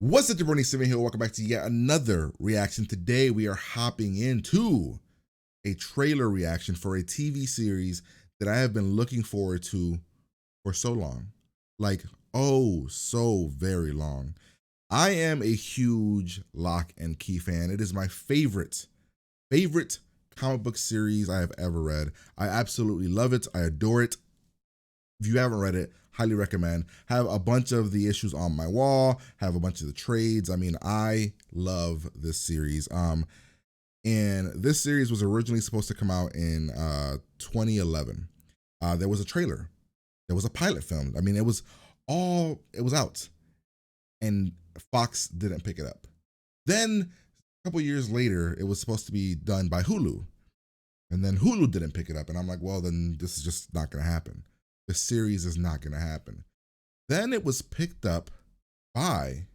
What's up, Jabroni Steven here? Welcome back to yet another reaction. Today we are hopping into a trailer reaction for a TV series that I have been looking forward to for so long. Like, oh, so very long. I am a huge Lock and Key fan. It is my favorite comic book series I have ever read. I absolutely love it. I adore it. If you haven't read it, highly recommend. Have a bunch of the issues on my wall, have a bunch of the trades. I mean, I love this series. And this series was originally supposed to come out in 2011. There was a trailer. There was a pilot filmed. I mean, it was out. And Fox didn't pick it up. Then a couple years later, it was supposed to be done by Hulu. And then Hulu didn't pick it up. And I'm like, well, then this is just not going to happen. The series is not going to happen. Then it was picked up by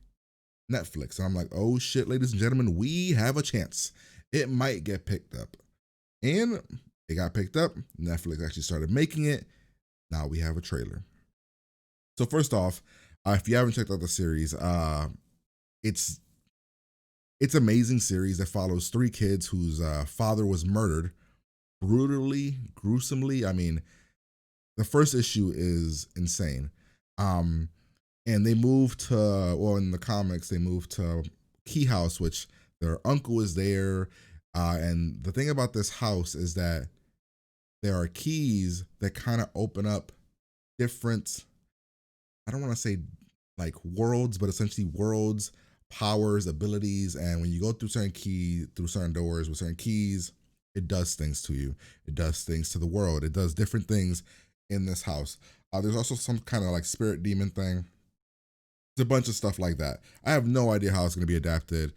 Netflix. And I'm like, oh shit, ladies and gentlemen, we have a chance. It might get picked up. And it got picked up. Netflix actually started making it. Now we have a trailer. So first off, if you haven't checked out the series, it's amazing series that follows three kids whose father was murdered brutally, gruesomely. I mean, the first issue is insane. And they moved to, well, in the comics, they moved to Key House, which their uncle is there. And the thing about this house is that there are keys that kind of open up different, I don't want to say like worlds, but essentially worlds, powers, abilities. And when you go through certain doors with certain keys, it does things to you. It does things to the world. It does different things in this house. There's also some kind of like spirit demon thing. It's a bunch of stuff like that. I have no idea how it's going to be adapted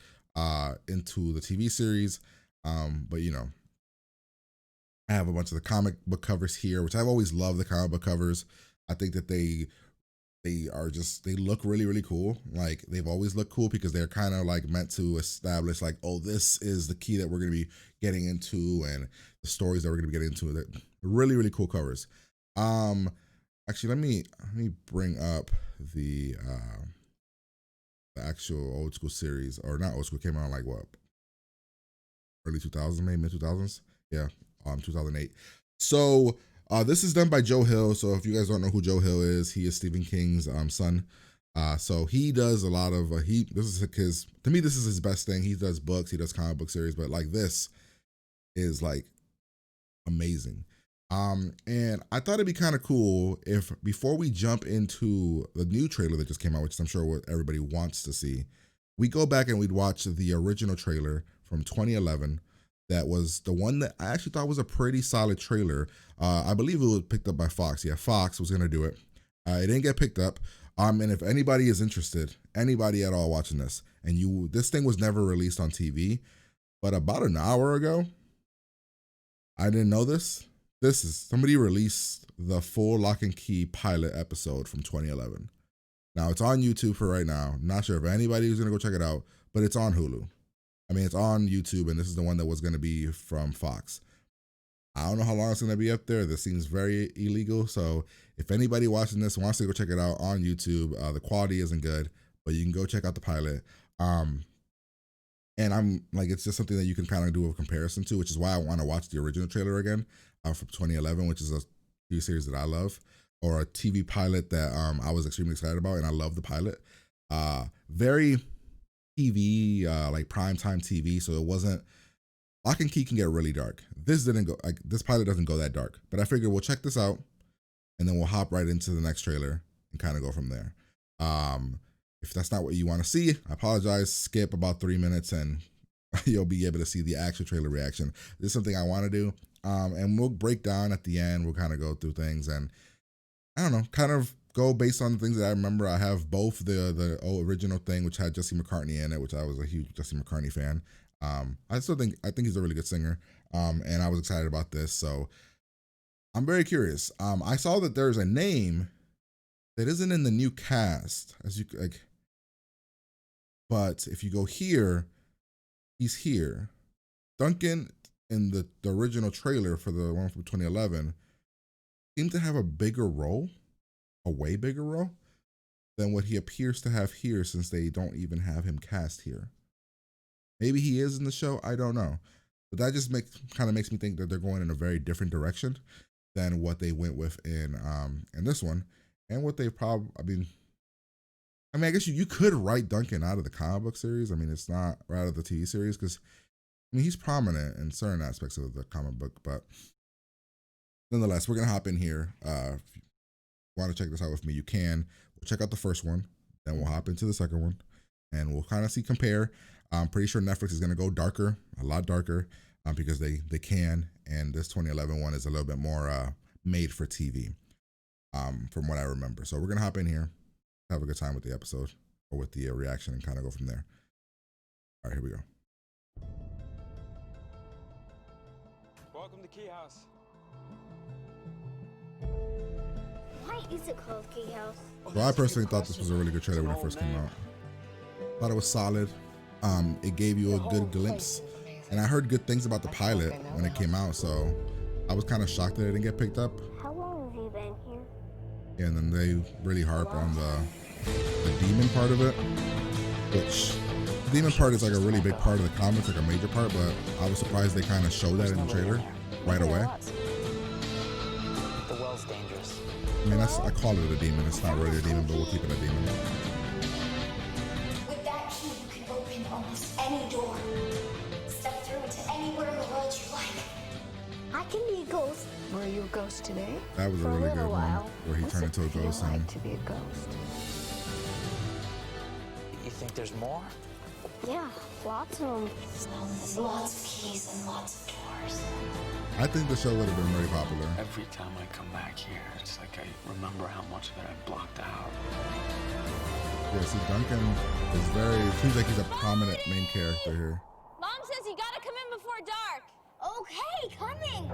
into the TV series. But you know, I have a bunch of the comic book covers here, which I've always loved the comic book covers. I think that they look really, really cool. Like they've always looked cool because they're kind of like meant to establish like, oh, this is the key that we're going to be getting into and the stories that we're going to be getting into. They're really, really cool covers. Actually, let me bring up the actual old school series, or not old school, came out like what, early 2000s, maybe mid 2000s. Yeah, 2008. So this is done by Joe Hill. So if you guys don't know who Joe Hill is, he is Stephen King's son. So he does a lot of this is his, to me, this is his best thing. He does books, he does comic book series, but like this is like amazing. And I thought it'd be kind of cool if before we jump into the new trailer that just came out, which I'm sure what everybody wants to see, we go back and we'd watch the original trailer from 2011. That was the one that I actually thought was a pretty solid trailer. I believe it was picked up by Fox. Yeah, Fox was gonna do it. It didn't get picked up. And if anybody is interested, anybody at all watching this, and this thing was never released on TV, but about an hour ago, I didn't know this. Somebody released the full Lock and Key pilot episode from 2011. Now it's on YouTube for right now. I'm not sure if anybody was gonna go check it out, but it's on Hulu. I mean, it's on YouTube, and this is the one that was gonna be from Fox. I don't know how long it's gonna be up there. This seems very illegal. So if anybody watching this wants to go check it out on YouTube, the quality isn't good, but you can go check out the pilot. And I'm like, it's just something that you can kind of do a comparison to, which is why I want to watch the original trailer again from 2011, which is a TV series that I love, or a TV pilot that I was extremely excited about, and I love the pilot. Very TV, like primetime TV, so it wasn't. Lock and Key can get really dark. This pilot doesn't go that dark, but I figured we'll check this out, and then we'll hop right into the next trailer and kind of go from there. If that's not what you want to see, I apologize. Skip about 3 minutes and you'll be able to see the actual trailer reaction. This is something I want to do. And we'll break down at the end. We'll kind of go through things and I don't know, kind of go based on the things that I remember. I have both the original thing, which had Jesse McCartney in it, which I was a huge Jesse McCartney fan. I think he's a really good singer. And I was excited about this. So I'm very curious. I saw that there's a name that isn't in the new cast, as you like. But if you go here, he's here. Duncan in the original trailer for the one from 2011 seemed to have a bigger role, a way bigger role. than what he appears to have here, since they don't even have him cast here. Maybe he is in the show, I don't know. But that just kind of makes me think that they're going in a very different direction than what they went with in this one. And what they probably, I guess you could write Duncan out of the comic book series. I mean, it's not, or out of the TV series, because he's prominent in certain aspects of the comic book, but nonetheless, we're gonna hop in here. If you want to check this out with me, you can. We'll check out the first one, then we'll hop into the second one, and we'll kind of compare. I'm pretty sure Netflix is gonna go darker, a lot darker, because they can, and this 2011 one is a little bit more made for TV, from what I remember. So we're gonna hop in here, have a good time with the episode, or with the reaction, and kind of go from there. All right, here we go. Welcome to Key House. Why is it called Key House? So I personally thought this was a really good trailer when it first came out. Thought it was solid. It gave you a good glimpse, and I heard good things about the pilot when it came out, so I was kind of shocked that it didn't get picked up. How long have you been here? Yeah, and then they really harp on the demon part of it, which the demon part is like a really big part of the comics, like a major part, but I was surprised they kind of showed that in the trailer right away. The well's dangerous. I mean, I call it a demon. It's not really a demon, but we'll keep it a demon. With that key, you can open almost any door. Step through into anywhere in the world you like. I can be a ghost. Were you a ghost today? That was a really good one, where he turned into a ghost. Like to be a ghost. You think there's more? Yeah, lots of them. There's lots of keys and lots of doors. I think the show would have been very popular. Every time I come back here, it's like I remember how much of it I blocked out. Yeah, see, Duncan is seems like he's a prominent main character here. Mom says you gotta come in before dark. Okay, coming.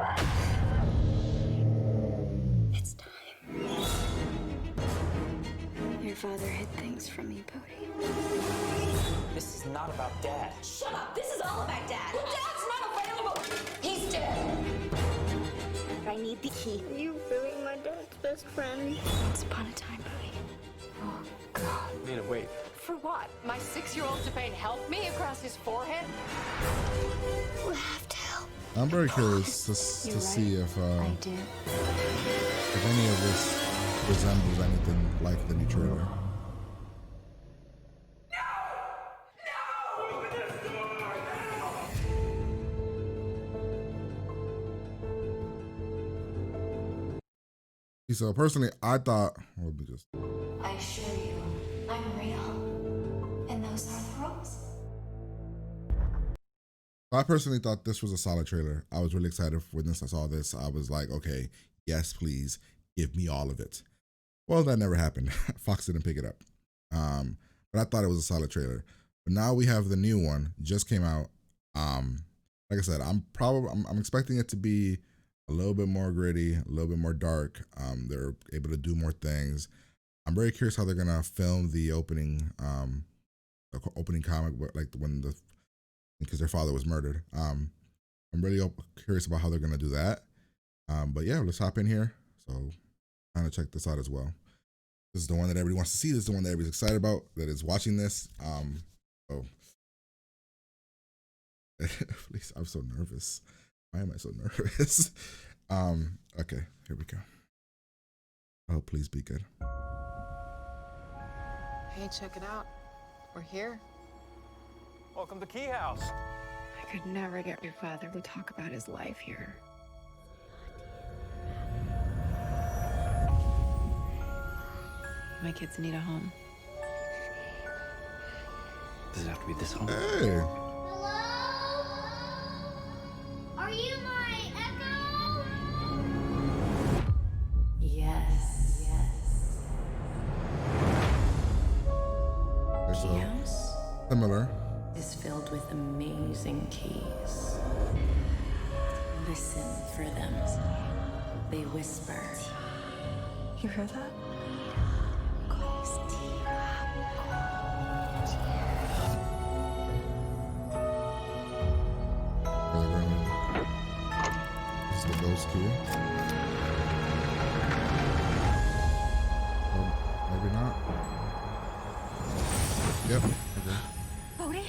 It's time. Your father hid things from you, Bodhi. This is not about Dad. Shut up! This is all about Dad. Well, Dad's not available. He's dead. I need the key. Are you really my dad's best friend? Once upon a time, Bodhi. Oh, God. Nina, wait. For what? My 6-year-old to paint help me across his forehead? We'll have to help. I'm very curious to see if did. any of this resembles anything like the new trailer. So personally, I thought, let me just. I assure you, I'm real. And those are the rules. I personally thought this was a solid trailer. I was really excited when I saw this. I was like, okay, yes, please give me all of it. Well, that never happened. Fox didn't pick it up. But I thought it was a solid trailer. But now we have the new one, just came out. Like I said, I'm expecting it to be a little bit more gritty, a little bit more dark. They're able to do more things. I'm very curious how they're gonna film the opening comic, like because their father was murdered. I'm really curious about how they're gonna do that. But yeah, let's hop in here. So kind of check this out as well. This is the one that everybody wants to see. This is the one that everybody's excited about, that is watching this. Please, I'm so nervous. Why am I so nervous? Okay, here we go. Oh, please be good. Hey, check it out. We're here. Welcome to Key House. I could never get your father to talk about his life here. My kids need a home. Does it have to be this home? Hey. Hello? Are you my echo? Yes. There's Key a house similar. is filled with amazing keys. Listen for them. They whisper. You hear that? This is the ghost key. Or maybe not. Yep. Okay. Bodhi?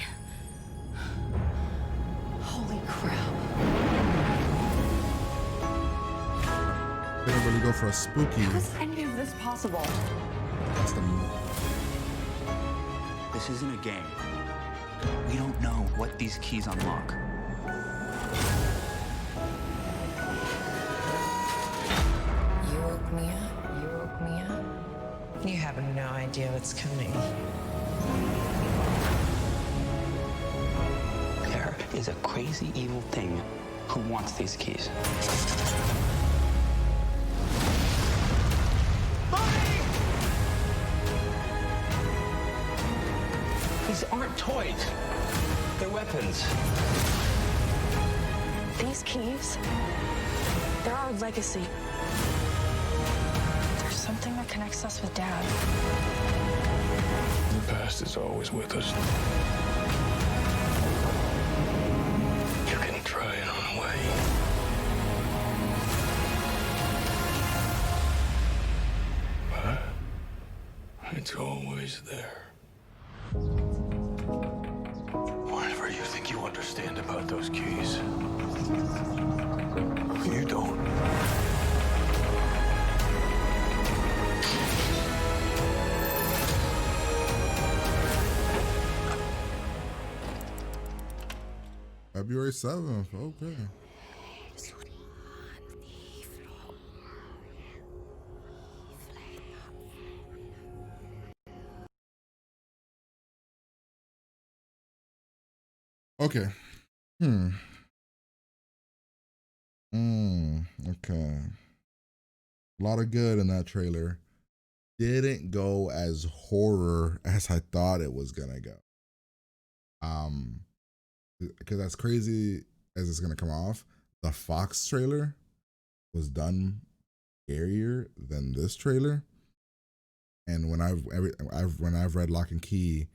Holy crap. They didn't really go for a spooky. How is any of this possible? That's the This isn't a game. We don't know what these keys unlock. You woke me up. You woke me up. You have no idea what's coming. There is a crazy evil thing who wants these keys. These aren't toys. They're weapons. These keys, they're our legacy. There's something that connects us with Dad. The past is always with us. You can try and run away. But it's always there. Whatever you think you understand about those keys, you don't. February 7th. Okay. Okay. Okay. A lot of good in that trailer. Didn't go as horror as I thought it was gonna go. Because as crazy as it's gonna come off, the Fox trailer was done scarier than this trailer. And when I've read Lock and Key,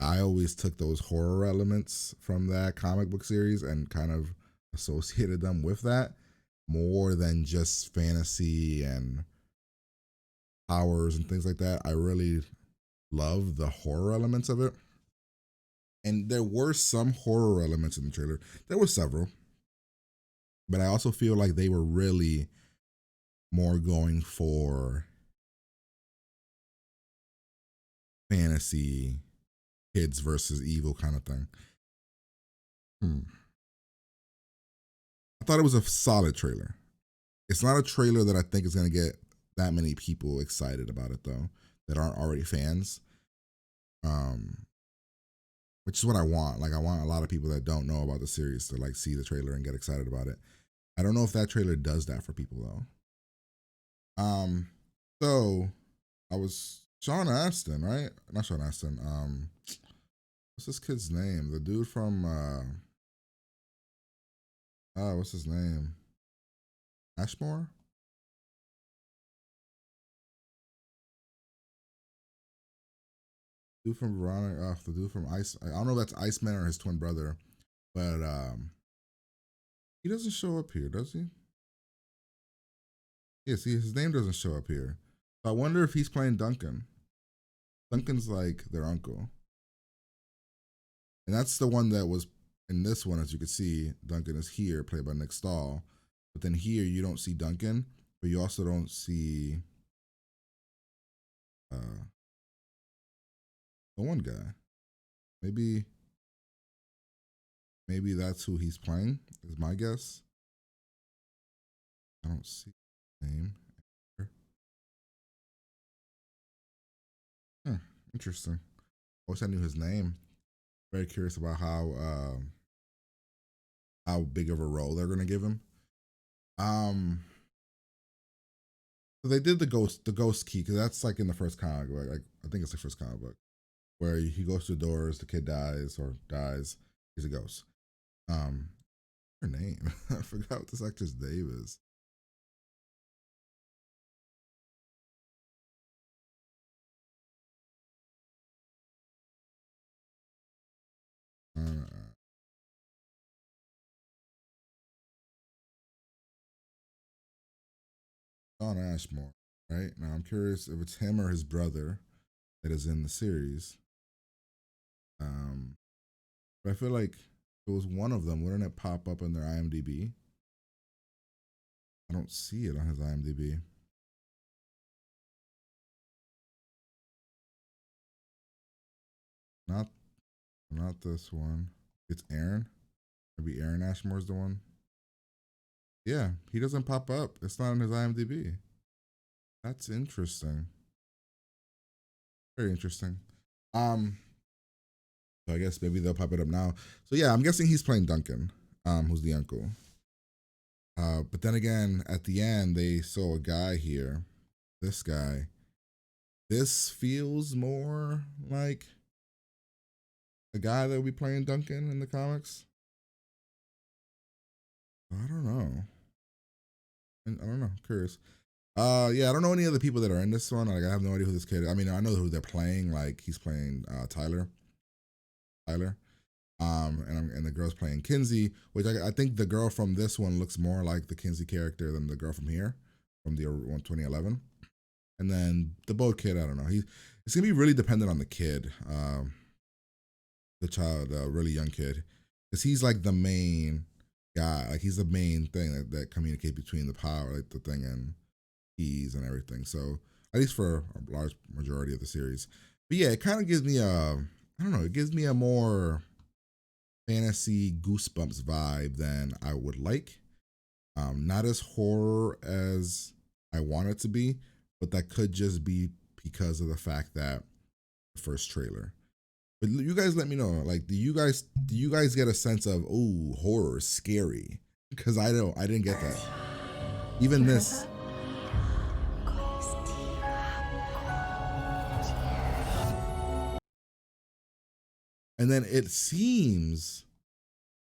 I always took those horror elements from that comic book series and kind of associated them with that more than just fantasy and powers and things like that. I really love the horror elements of it. And there were some horror elements in the trailer. There were several. But I also feel like they were really more going for fantasy, kids versus evil kind of thing. I thought it was a solid trailer. It's not a trailer that I think is going to get that many people excited about it, though, that aren't already fans. Which is what I want. Like, I want a lot of people that don't know about the series to like see the trailer and get excited about it. I don't know if that trailer does that for people though. So I was Sean Astin, right? Not Sean Astin. What's this kid's name? The dude from what's his name? Ashmore? Dude from Veronica, the dude from Ice. I don't know if that's Iceman or his twin brother, but he doesn't show up here, does he? Yeah, see, his name doesn't show up here. So I wonder if he's playing Duncan. Duncan's like their uncle. And that's the one that was in this one, as you can see, Duncan is here, played by Nick Stahl. But then here you don't see Duncan, but you also don't see the one guy. Maybe that's who he's playing, is my guess. I don't see his name. Interesting. I wish I knew his name. Very curious about how big of a role they're gonna give him. So they did the ghost key, because that's like in the first comic book. Like, I think it's the first comic book where he goes through doors, the kid dies, he's a ghost. Her name, I forgot what this actress name is. On Ashmore, right? Now I'm curious if it's him or his brother that is in the series. But I feel like if it was one of them, wouldn't it pop up in their IMDb? I don't see it on his IMDb. Not this one. It's Aaron. Maybe Aaron Ashmore's the one. Yeah, he doesn't pop up. It's not on his IMDb. That's interesting. Very interesting. So I guess maybe they'll pop it up now. So yeah, I'm guessing he's playing Duncan, who's the uncle. But then again, at the end, they saw a guy here. This guy. This feels more like a guy that will be playing Duncan in the comics. I don't know. I don't know. I'm curious. Yeah, I don't know any other people that are in this one. Like, I have no idea who this kid is. I mean, I know who they're playing. Like, he's playing Tyler. And the girl's playing Kinsey, which I think the girl from this one looks more like the Kinsey character than the girl from here, from the 2011. And then the boat kid, I don't know. It's gonna be really dependent on the kid, the child, the really young kid, because he's like the main guy. Like, he's the main thing that communicates between the power, like the thing and keys and everything. So at least for a large majority of the series. But yeah, it kind of gives me I don't know, it gives me a more fantasy Goosebumps vibe than I would like. Not as horror as I want it to be, but that could just be because of the fact that the first trailer. But you guys let me know, like, do you guys get a sense of, oh, horror, scary? Because I didn't get that. Even this. And then it seems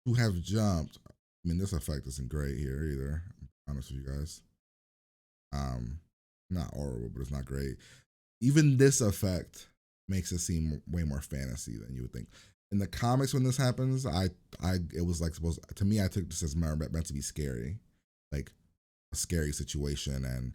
to have jumped. I mean, this effect isn't great here either. I'm honest with you guys. Not horrible, but it's not great. Even this effect makes it seem way more fantasy than you would think. In the comics, when this happens, it was like supposed to me. I took this as meant to be scary, like a scary situation, and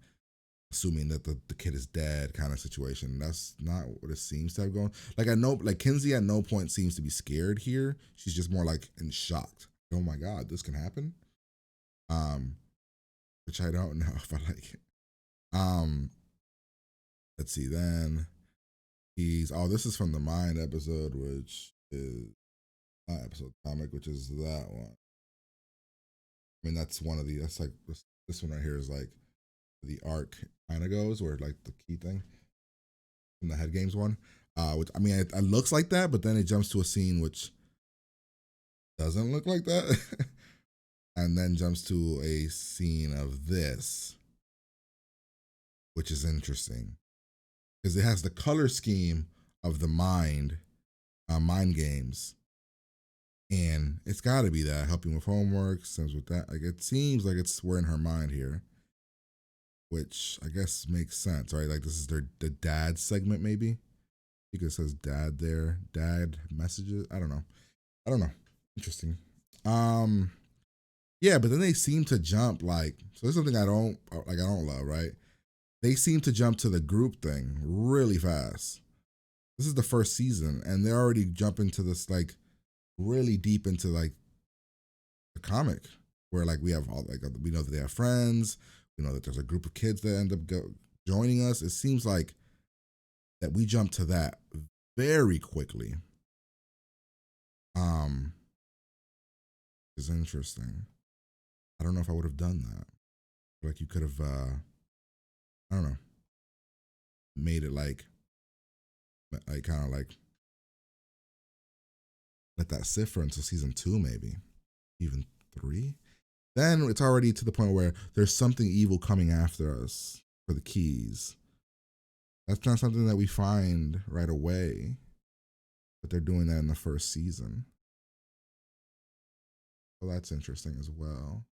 assuming that the kid is dead kind of situation. That's not what it seems to have gone. Like, I know, like, Kinsey at no point seems to be scared here. She's just more like in shocked. Oh my God, this can happen. Which I don't know if I like it. Let's see. Then this is from the Mind episode, which is not episode comic, which is that one. I mean, that's one of the. That's like this one right here is like the arc kind of goes, where like the key thing from the Head Games one. Which, I mean, it looks like that, but then it jumps to a scene which doesn't look like that, and then jumps to a scene of this, which is interesting because it has the color scheme of the mind games, and it's got to be that helping with homework, seems with that. Like, it seems like we're in her mind here, which I guess makes sense, right? Like, this is the dad segment, maybe. Because it says dad there, dad messages. I don't know. Interesting. Yeah, but then they seem to jump, like, so there's something I don't love, right? They seem to jump to the group thing really fast. This is the first season, and they're already jumping to this, like, really deep into, like, the comic, where, like, we have all, like, we know that they have friends. We know that there's a group of kids that end up joining us. It seems like that we jump to that very quickly. Is interesting. I don't know if I would have done that. Like, you could have, I don't know, made it like kind of like let that sit for until season 2, maybe even 3. Then it's already to the point where there's something evil coming after us for the keys. That's not something that we find right away, but they're doing that in the first season. So that's interesting as well.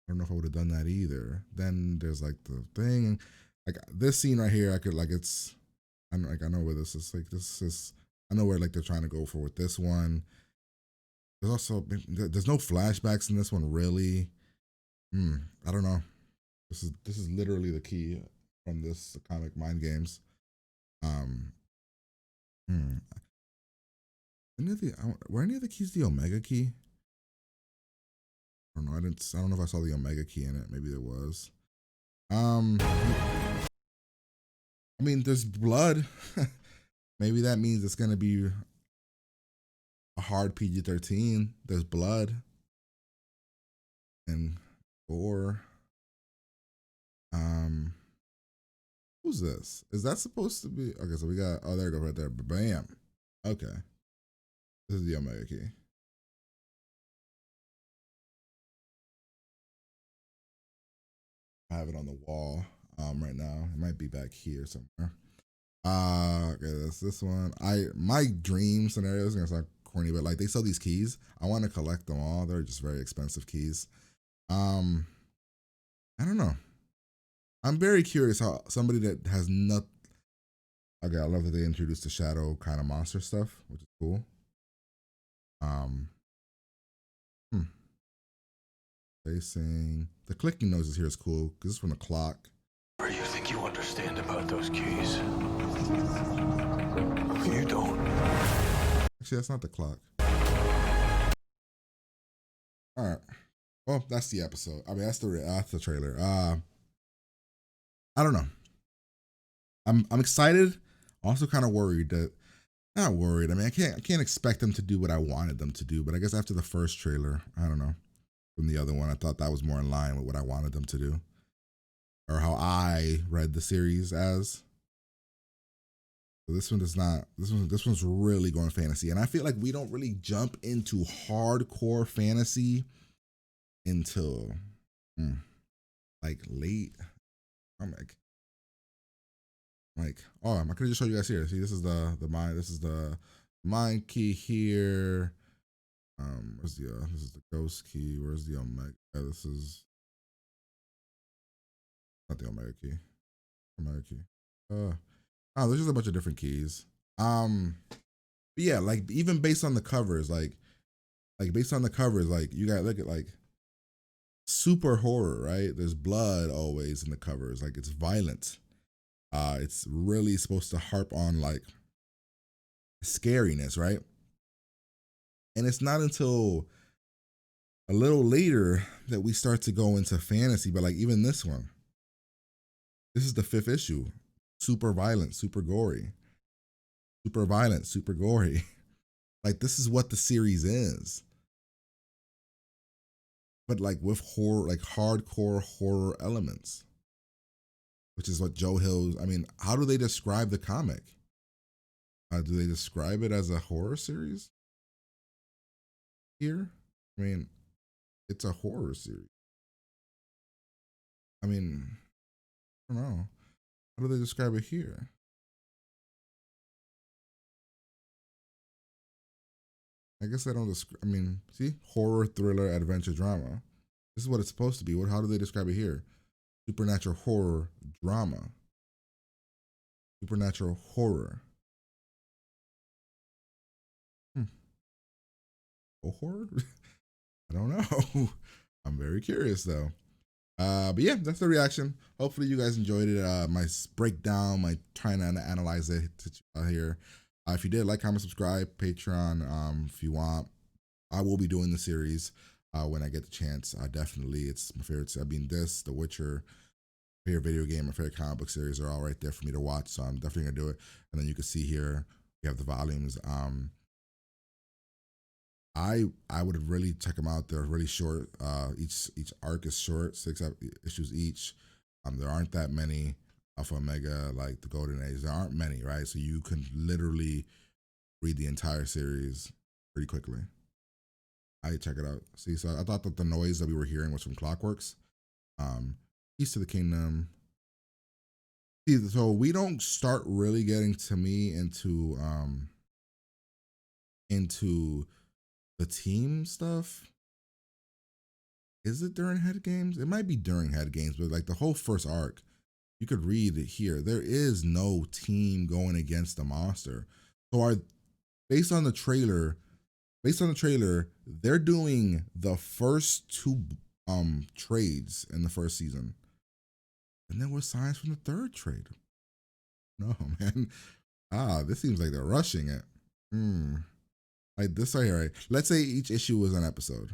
I don't know if I would have done that either. Then there's like the thing, like this scene right here. I could like I know where this is. Like, this is, I know where like they're trying to go for with this one. There's also there's no flashbacks in this one really. I don't know. This is literally the key from this comic Mind Games. Were any of the keys the Omega key? I don't know. I don't know if I saw the Omega key in it. Maybe there was. I mean, there's blood. Maybe that means it's gonna be a hard PG-13. There's blood and gore. Who's this? Is that supposed to be? Okay, so we got. Oh, there you go, right there. Bam. Okay, this is the Omega key. I have it on the wall right now. It might be back here somewhere. Okay, that's this one. My dream scenario is gonna sound corny, but like they sell these keys. I want to collect them all. They're just very expensive keys. I don't know. I'm very curious how somebody that has not. Okay, I love that they introduced the shadow kind of monster stuff, which is cool. Facing the clicking noises here is cool because it's from the clock. What do you think you understand about those keys? You don't. Actually, that's not the clock. All right. Well, that's the episode. I mean, that's the trailer. I don't know. I'm excited. Also, kind of worried that. Not worried. I mean, I can't expect them to do what I wanted them to do. But I guess after the first trailer, I don't know. From the other one, I thought that was more in line with what I wanted them to do, or how I read the series as. So this one does not. This one's really going fantasy, and I feel like we don't really jump into hardcore fantasy until like late. I'm like, oh, I could have just showed you guys here. See, this is the mind. This is the mind key here. Where's the this is the ghost key. Where's the Omega? This is not the Omega key. Omega key. Oh, there's just a bunch of different keys. But yeah, like even based on the covers, like based on the covers, like you gotta look at like super horror, right? There's blood always in the covers, like it's violent. It's really supposed to harp on like scariness, right? And it's not until a little later that we start to go into fantasy, but like even this one, this is the 5th issue. Super violent, super gory. Super violent, super gory. Like this is what the series is. But like with horror, like hardcore horror elements. Which is what Joe Hill's, I mean, how do they describe the comic? Do they describe it as a horror series? Here? I mean, it's a horror series. I mean, I don't know. How do they describe it here? I guess they don't describe, I mean, see? Horror, thriller, adventure, drama. This is what it's supposed to be. How do they describe it here? Supernatural horror, drama. Supernatural horror. Oh, horror? I don't know. I'm very curious though. But yeah, that's the reaction. Hopefully you guys enjoyed it. My breakdown, my trying to analyze it here. If you did, like, comment, subscribe, Patreon. If you want, I will be doing the series when I get the chance. Definitely, it's my favorite. I mean, this, The Witcher, favorite video game, my favorite comic book series are all right there for me to watch. So I'm definitely gonna do it. And then you can see here we have the volumes. I would really check them out. They're really short. Each arc is short, 6 issues each. There aren't that many Alpha Omega, like the Golden Age. There aren't many, right? So you can literally read the entire series pretty quickly. I check it out. See, so I thought that the noise that we were hearing was from Clockworks. Keys to the Kingdom. See, so we don't start really getting to me into the team stuff. Is it during Head Games? It might be during Head Games, but like the whole first arc, you could read it here. There is no team going against the monster. So based on the trailer, they're doing the first 2 trades in the first season. And there were signs from the 3rd trade. No, man. This seems like they're rushing it. Like this right here, right? Let's say each issue was an episode.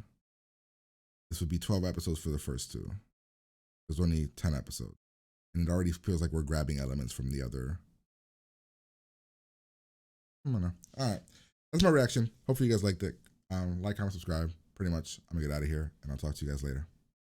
This would be 12 episodes for the first two. There's only 10 episodes. And it already feels like we're grabbing elements from the other. Come on now. All right. That's my reaction. Hopefully you guys liked it. Like, comment, subscribe. Pretty much, I'm going to get out of here, and I'll talk to you guys later.